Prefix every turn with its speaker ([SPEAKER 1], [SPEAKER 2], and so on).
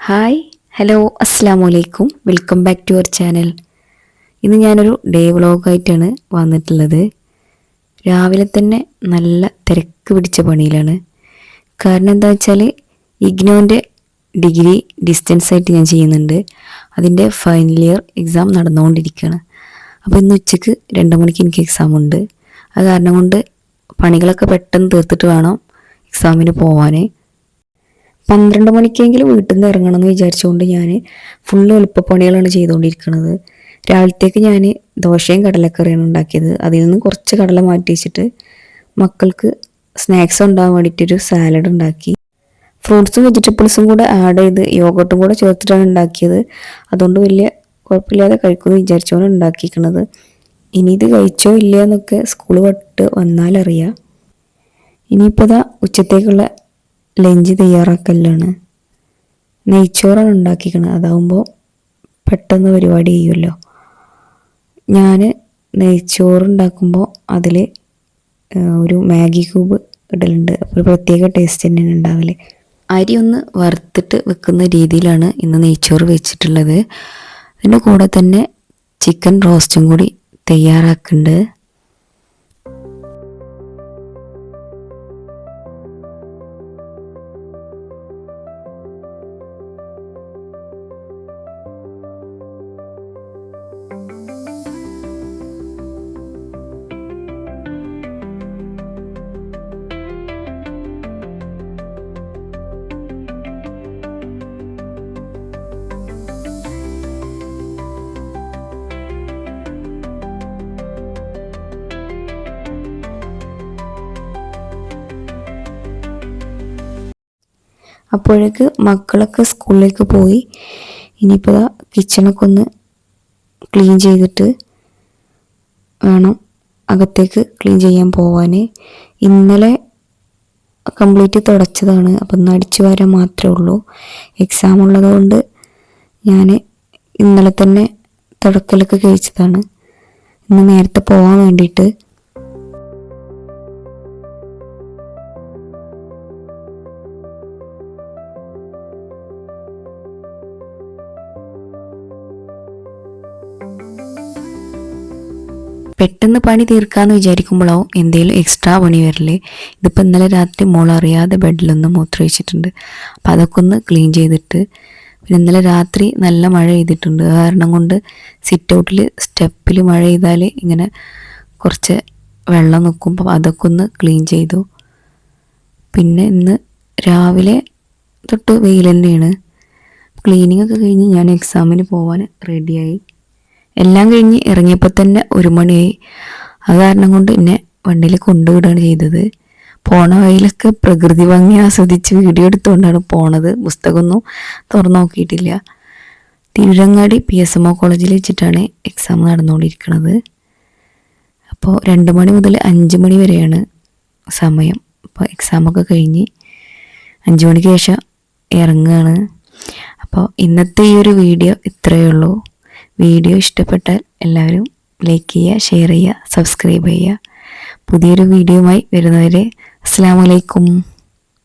[SPEAKER 1] Hi hello അസ്സാം വലൈക്കും welcome back to our channel. ഇന്ന് ഞാനൊരു ഡേ വ്ളോഗായിട്ടാണ് വന്നിട്ടുള്ളത്. രാവിലെ തന്നെ നല്ല തിരക്ക് പിടിച്ച പണിയിലാണ്. കാരണം എന്താ വെച്ചാൽ ഇഗ്നോൻ്റെ ഡിഗ്രി ഡിസ്റ്റൻസ് ആയിട്ട് ഞാൻ ചെയ്യുന്നുണ്ട്. അതിൻ്റെ ഫൈനൽ ഇയർ എക്സാം നടന്നുകൊണ്ടിരിക്കുകയാണ്. അപ്പോൾ ഇന്ന് ഉച്ചയ്ക്ക് 2 മണിക്ക് എനിക്ക് എക്സാം ഉണ്ട്. അത് കാരണം കൊണ്ട് പണികളൊക്കെ പെട്ടെന്ന് തീർത്തിട്ട് വേണം എക്സാമിന് പോവാൻ. 12 മണിക്കെങ്കിലും വീട്ടിൽ നിന്ന് ഇറങ്ങണം എന്ന് വിചാരിച്ചുകൊണ്ട് ഞാൻ ഫുള്ള് എളുപ്പപ്പണികളാണ് ചെയ്തുകൊണ്ടിരിക്കുന്നത്. രാവിലത്തേക്ക് ഞാൻ ദോശയും കടലക്കറിയാണ് ഉണ്ടാക്കിയത്. അതിൽ നിന്ന് കുറച്ച് കടല മാറ്റി വെച്ചിട്ട് മക്കൾക്ക് സ്നാക്സ് ഉണ്ടാകാൻ വേണ്ടിയിട്ടൊരു സാലഡ് ഉണ്ടാക്കി. ഫ്രൂട്ട്സും വെജിറ്റബിൾസും കൂടെ ആഡ് ചെയ്ത് യോഗട്ടും കൂടെ ചേർത്തിട്ടാണ് ഉണ്ടാക്കിയത്. അതുകൊണ്ട് വലിയ കുഴപ്പമില്ലാതെ കഴിക്കുമെന്ന് വിചാരിച്ചുകൊണ്ട് ഉണ്ടാക്കിയിരിക്കുന്നത്. ഇനി ഇത് കഴിച്ചോ ഇല്ല എന്നൊക്കെ സ്കൂൾ വിട്ട് വന്നാലറിയാം. ഇനിയിപ്പോൾ ഇതാ ഉച്ചത്തേക്കുള്ള ലഞ്ച് തയ്യാറാക്കലാണ്. നെയ്ച്ചോറാണ് ഉണ്ടാക്കിയിരിക്കുന്നത്. അതാവുമ്പോൾ പെട്ടെന്ന് പരിപാടി ചെയ്യുമല്ലോ. ഞാൻ നെയ്ച്ചോറ് ഉണ്ടാക്കുമ്പോൾ അതിൽ ഒരു മാഗി ക്യൂബ് ഇടലുണ്ട്. അപ്പോൾ ഒരു പ്രത്യേക ടേസ്റ്റ് തന്നെയാണ് ഉണ്ടാവല്. അരി ഒന്ന് വറുത്തിട്ട് വെക്കുന്ന രീതിയിലാണ് ഇന്ന് നെയ്ച്ചോറ് വെച്ചിട്ടുള്ളത്. അതിൻ്റെ കൂടെ തന്നെ ചിക്കൻ റോസ്റ്റും കൂടി തയ്യാറാക്കുന്നുണ്ട്. അപ്പോഴേക്ക് മക്കളൊക്കെ സ്കൂളിലേക്ക് പോയി. ഇനിയിപ്പോൾ കിച്ചണൊക്കെ ഒന്ന് ക്ലീൻ ചെയ്തിട്ട് വേണം അകത്തേക്ക് ക്ലീൻ ചെയ്യാൻ പോവാൻ. ഇന്നലെ കംപ്ലീറ്റ് തുടച്ചതാണ്. അപ്പം ഇന്ന് അടിച്ചു വരാൻ മാത്രമേ ഉള്ളൂ. എക്സാം ഉള്ളതുകൊണ്ട് ഞാൻ ഇന്നലെ തന്നെ തുടക്കലൊക്കെ കഴിച്ചതാണ്. ഇന്ന് നേരത്തെ പോകാൻ വേണ്ടിയിട്ട്. പെട്ടെന്ന് പണി തീർക്കാമെന്ന് വിചാരിക്കുമ്പോഴാവും എന്തെങ്കിലും എക്സ്ട്രാ പണി വരല്. ഇതിപ്പോൾ ഇന്നലെ രാത്രി മോളറിയാതെ ബെഡിലൊന്ന് മൂത്രമൊഴിച്ചിട്ടുണ്ട്. അപ്പോൾ അതൊക്കെ ഒന്ന് ക്ലീൻ ചെയ്തിട്ട്, പിന്നെ ഇന്നലെ രാത്രി നല്ല മഴ പെയ്തിട്ടുണ്ട്. കാരണം കൊണ്ട് സിറ്റ് ഔട്ടിൽ സ്റ്റെപ്പിൽ മഴ പെയ്താൽ ഇങ്ങനെ കുറച്ച് വെള്ളം നിൽക്കുമ്പോൾ അതൊക്കെ ഒന്ന് ക്ലീൻ ചെയ്തു. പിന്നെ ഇന്ന് രാവിലെ തൊട്ട് വെയിൽ തന്നെയാണ്. ക്ലീനിങ് ഒക്കെ കഴിഞ്ഞ് ഞാൻ എക്സാമിന് പോകാൻ റെഡിയായി. എല്ലാം കഴിഞ്ഞ് ഇറങ്ങിയപ്പോൾ തന്നെ 1 മണിയായി. അത് കാരണം കൊണ്ട് എന്നെ വണ്ടിയിൽ കൊണ്ടുവിടുകയാണ് ചെയ്തത്. പോണ വഴിയിലൊക്കെ പ്രകൃതി ഭംഗി ആസ്വദിച്ച് വീഡിയോ എടുത്തുകൊണ്ടാണ് പോണത്. പുസ്തകമൊന്നും തുറന്നു നോക്കിയിട്ടില്ല. തിരുരങ്ങാടി PSMO കോളേജിൽ വെച്ചിട്ടാണ് എക്സാം നടന്നുകൊണ്ടിരിക്കുന്നത്. അപ്പോൾ 2 മണി മുതൽ 5 മണി വരെയാണ് സമയം. അപ്പോൾ എക്സാമൊക്കെ കഴിഞ്ഞ് 5 മണിക്ക് ശേഷം ഇറങ്ങുകയാണ്. അപ്പോൾ ഇന്നത്തെ ഈ ഒരു വീഡിയോ ഇത്രയേ ഉള്ളൂ. വീഡിയോ ഇഷ്ടപ്പെട്ടാൽ എല്ലാവരും ലൈക്ക് ചെയ്യുക, ഷെയർ ചെയ്യുക, സബ്സ്ക്രൈബ് ചെയ്യുക. പുതിയൊരു വീഡിയോയുമായി വരുന്നവരെ അസ്സലാമു അലൈക്കും.